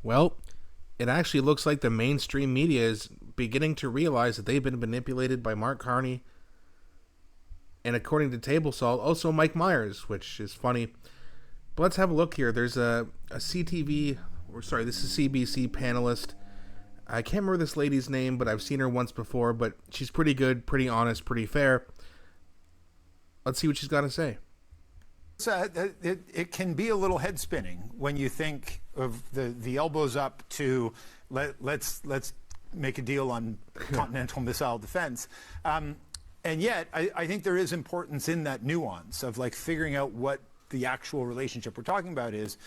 Well, it actually looks like the mainstream media is beginning to realize that they've been manipulated by Mark Carney, and according to Table Salt, also Mike Myers, which is funny. But let's have a look here. There's a CTV, or sorry, this is CBC panelist. I can't remember this lady's name, but I've seen her once before, but she's pretty good, pretty honest, pretty fair. Let's see what she's got to say. It can be a little head spinning when you think of the elbows up to let's make a deal on continental missile defense. And yet, I think there is importance in that nuance of like figuring out what the actual relationship we're talking about is.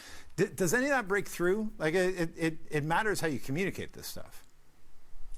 Does any of that break through? Like it matters how you communicate this stuff.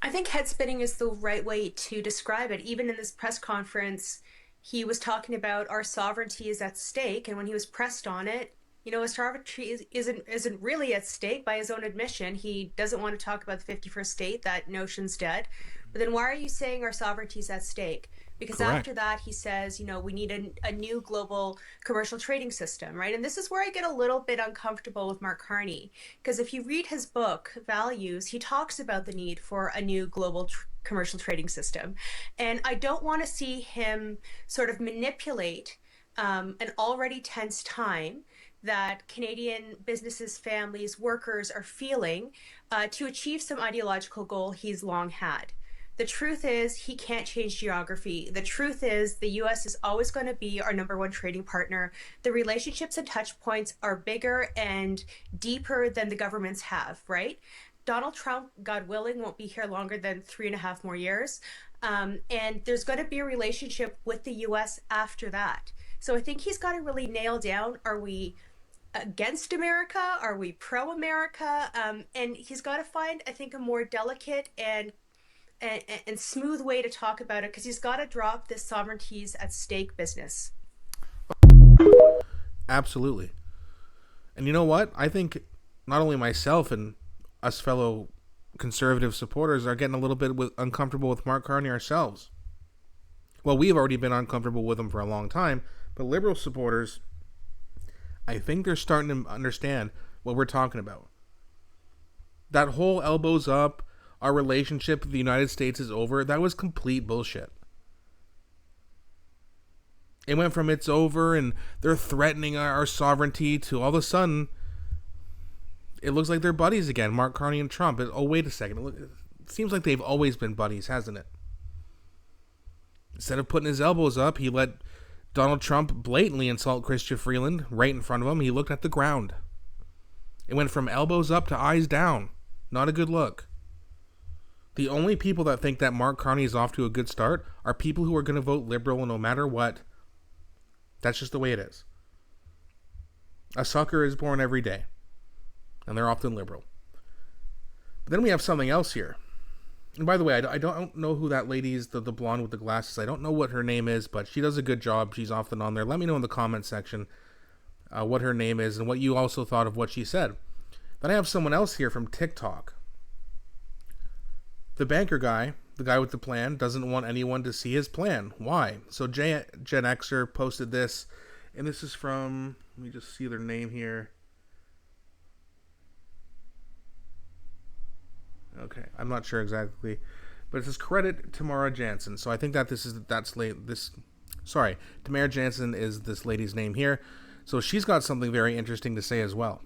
I think head spinning is the right way to describe it. Even in this press conference, he was talking about our sovereignty is at stake, and when he was pressed on it, his sovereignty isn't really at stake by his own admission. He doesn't want to talk about the 51st state. That notion's dead. But then why are you saying our sovereignty is at stake? Because Correct. After that, he says, we need a new global commercial trading system, right? And this is where I get a little bit uncomfortable with Mark Carney, because if you read his book, Values, he talks about the need for a new global commercial trading system. And I don't want to see him sort of manipulate an already tense time that Canadian businesses, families, workers are feeling to achieve some ideological goal he's long had. The truth is he can't change geography. The truth is the U.S. is always going to be our number one trading partner. The relationships and touch points are bigger and deeper than the governments have, right? Donald Trump, God willing, won't be here longer than 3.5 more years. And there's going to be a relationship with the U.S. after that. So I think he's got to really nail down, are we against America? Are we pro-America? And he's got to find, I think, a more delicate and smooth way to talk about it, because he's got to drop this sovereignties at stake business. Absolutely. And you know what? I think not only myself and us fellow conservative supporters are getting a little bit uncomfortable with Mark Carney ourselves. Well, we've already been uncomfortable with him for a long time, but Liberal supporters, I think they're starting to understand what we're talking about. That whole elbows up, our relationship with the United States is over, that was complete bullshit. It went from it's over and they're threatening our sovereignty to all of a sudden it looks like they're buddies again, Mark Carney and Trump. Oh, wait a second. It seems like they've always been buddies, hasn't it? Instead of putting his elbows up, he let Donald Trump blatantly insult Chrystia Freeland right in front of him. He looked at the ground. It went from elbows up to eyes down. Not a good look. The only people that think that Mark Carney is off to a good start are people who are going to vote Liberal no matter what. That's just the way it is. A sucker is born every day. And they're often Liberal. But then we have something else here. And by the way, I don't know who that lady is, the blonde with the glasses. I don't know what her name is, but she does a good job. She's often on there. Let me know in the comment section what her name is and what you also thought of what she said. Then I have someone else here from TikTok. The banker guy, the guy with the plan, doesn't want anyone to see his plan. Why? So Gen Xer posted this, and this is from, let me just see their name here. Okay, I'm not sure exactly, but it says credit Tamara Jansen. So I think that Tamara Jansen is this lady's name here. So she's got something very interesting to say as well.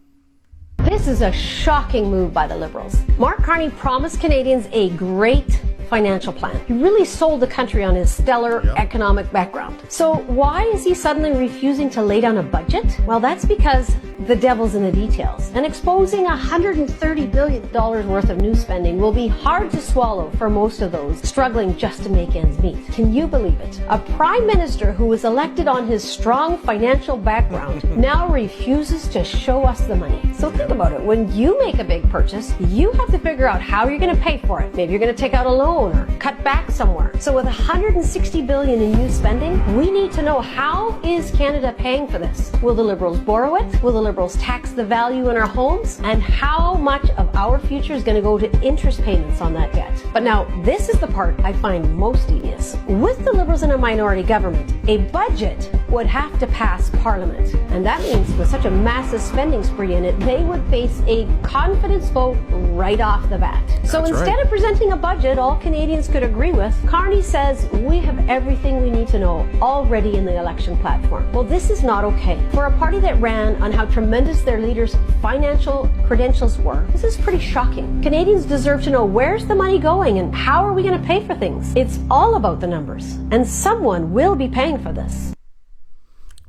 This is a shocking move by the Liberals. Mark Carney promised Canadians a great financial plan. He really sold the country on his stellar economic background. So why is he suddenly refusing to lay down a budget? Well, that's because the devil's in the details. And exposing $130 billion worth of new spending will be hard to swallow for most of those struggling just to make ends meet. Can you believe it? A prime minister who was elected on his strong financial background now refuses to show us the money. So think about it. When you make a big purchase, you have to figure out how you're going to pay for it. Maybe you're going to take out a loan or cut back somewhere. So with $160 billion in new spending, we need to know, how is Canada paying for this? Will the Liberals borrow it? Will the Liberals tax the value in our homes? And how much of our future is going to go to interest payments on that debt? But now, this is the part I find most devious. With the Liberals in a minority government, a budget would have to pass Parliament. And that means with such a massive spending spree in it, they would face a confidence vote right off the bat. So instead of presenting a budget all Canadians could agree with, Carney says we have everything we need to know already in the election platform. Well, this is not okay. For a party that ran on how tremendous their leaders' financial credentials were, this is pretty shocking. Canadians deserve to know where's the money going and how are we going to pay for things. It's all about the numbers, and someone will be paying for this.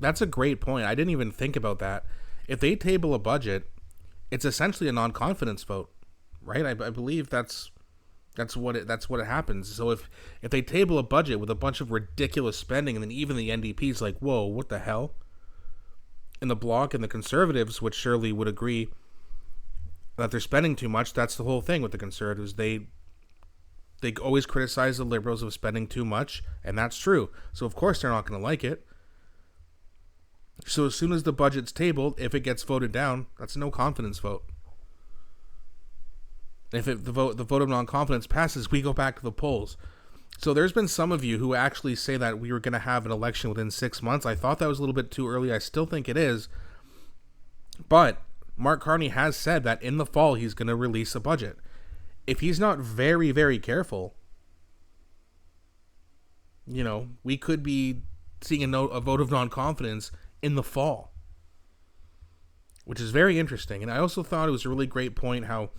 That's a great point. I didn't even think about that. If they table a budget, it's essentially a non-confidence vote, right? I believe that's what it happens. So if they table a budget with a bunch of ridiculous spending, and then even the NDP's like, whoa, what the hell? And the Bloc and the Conservatives, which surely would agree that they're spending too much. That's the whole thing with the Conservatives. They always criticize the Liberals of spending too much, and that's true. So of course they're not going to like it. So as soon as the budget's tabled, if it gets voted down, that's a no confidence vote. If the vote of non-confidence passes, we go back to the polls. So there's been some of you who actually say that we were going to have an election within 6 months. I thought that was a little bit too early. I still think it is. But Mark Carney has said that in the fall he's going to release a budget. If he's not very, very careful, we could be seeing a vote of non-confidence in the fall, which is very interesting. And I also thought it was a really great point how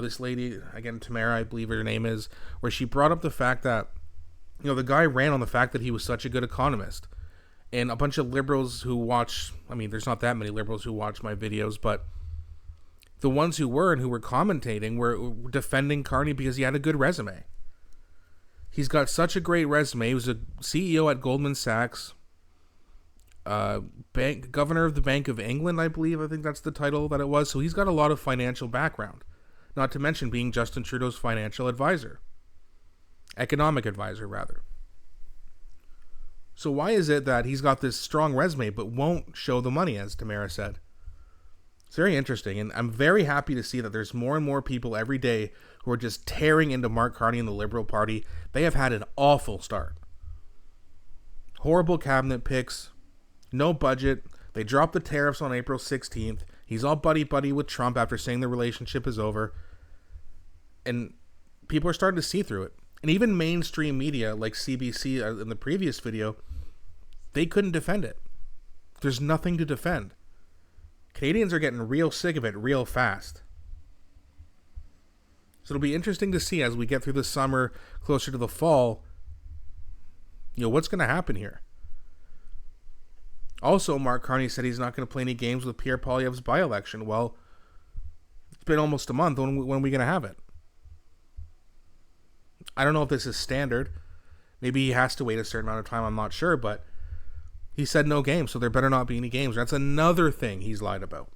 this lady, again, Tamara, I believe her name is, where she brought up the fact that, the guy ran on the fact that he was such a good economist. And a bunch of liberals who watch, there's not that many liberals who watch my videos, but the ones who were and who were commentating were defending Carney because he had a good resume. He's got such a great resume. He was a CEO at Goldman Sachs, governor of the Bank of England, I believe. I think that's the title that it was. So he's got a lot of financial background. Not to mention being Justin Trudeau's financial advisor. Economic advisor, rather. So why is it that he's got this strong resume but won't show the money, as Tamara said? It's very interesting, and I'm very happy to see that there's more and more people every day who are just tearing into Mark Carney and the Liberal Party. They have had an awful start. Horrible cabinet picks, no budget. They dropped the tariffs on April 16th. He's all buddy-buddy with Trump after saying the relationship is over. And people are starting to see through it. And even mainstream media like CBC in the previous video, they couldn't defend it. There's nothing to defend. Canadians are getting real sick of it real fast. So it'll be interesting to see as we get through the summer, closer to the fall, what's going to happen here. Also, Mark Carney said he's not going to play any games with Pierre Poilievre's by-election. Well, it's been almost a month. When are we going to have it? I don't know if this is standard. Maybe he has to wait a certain amount of time. I'm not sure, but he said no games, so there better not be any games. That's another thing he's lied about.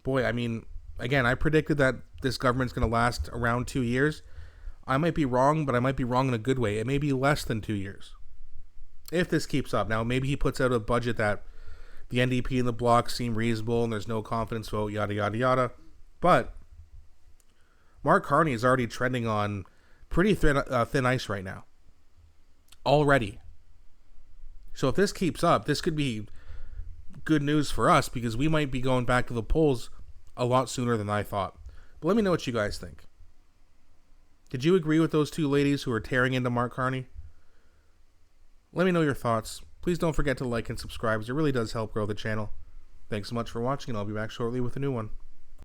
Boy, again, I predicted that this government's going to last around 2 years. I might be wrong, but I might be wrong in a good way. It may be less than 2 years. If this keeps up. Now, maybe he puts out a budget that the NDP and the Bloc seem reasonable and there's no confidence vote, yada, yada, yada. But Mark Carney is already trending on pretty thin ice right now. Already. So if this keeps up, this could be good news for us because we might be going back to the polls a lot sooner than I thought. But let me know what you guys think. Did you agree with those two ladies who are tearing into Mark Carney? Let me know your thoughts. Please don't forget to like and subscribe, as it really does help grow the channel. Thanks so much for watching, and I'll be back shortly with a new one.